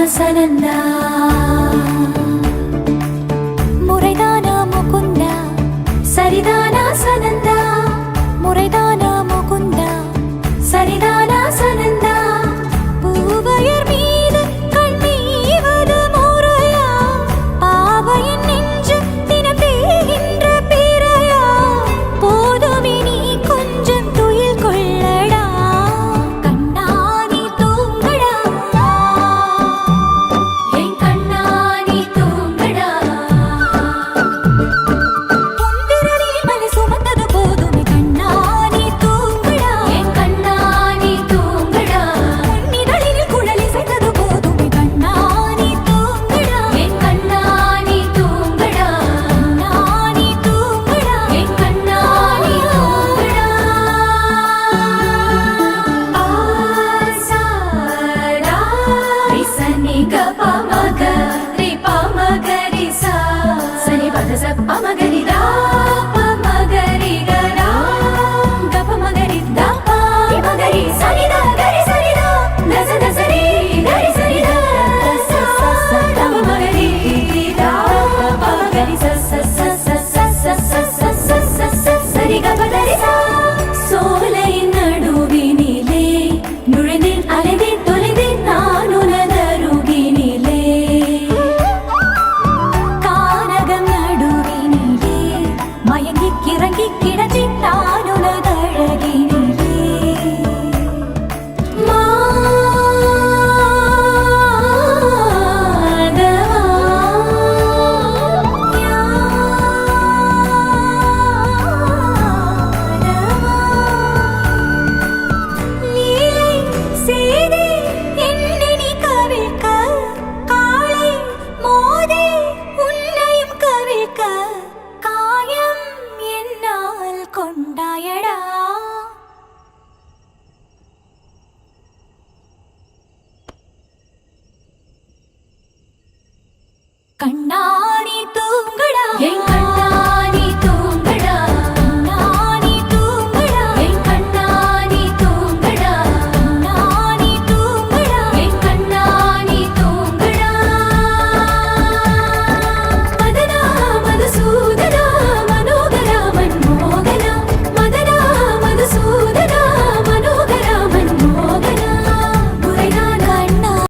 சனந்தா முறைதானா முகுந்தா சரிதானா சனந்தா முறைதானா முகுந்தா சரிதானா சனந்தா பூவையர் மீது கண்ணீவது முறையா பாவையின் நெஞ்சு தினம் தேகின்ற பிறையா போதுமே நீ கொஞ்சம் துயில் கொள்ளடா கண்ணா நீ தூங்கடா என் கண்ணா நீ தூங்கடா பொன்விரலில் மலை சுமந்தது போதுமே கண்ணா நீ தூங்கடா என் கண்ணா நீ தூங்கடா பொன்னிதழில் குழலி செய்தது போதுமே கண்ணா நீ தூங்கடா என் கண்ணா நீ தூங்கடா கண்ணா நீ தூங்கடா என் கண்ணா நீ தூங்கடா ஆசாரா ரிசனி கபமக ரிபமகரிசா சனி பதச பமகரிதா பமகரி கரா கபமகரி தபா ரிமகரி சனிதா கரி சனிதா நச நசரி கரி சனிதா ச தமமகரி தா பமகரி ச ச ச ச ச ச ச ச ச சரி கபதரி சா சோலையின் நடுவினிலே நுழைந்தேன் அலைந்தேன் தொலைந்தேன் நான் உனதருகினிலே கானகம் நடுவினிலே மயங்கி கிறங்கி கிடந்தேன் நான் உனதழகினிலே மாதவா லீலை செய்தே என்னை நீ கவிழ்க்க காளை மோதே உன்னையும் கவிழ்க்க காயம் என்னால் கொண்டாயடா கண்ணா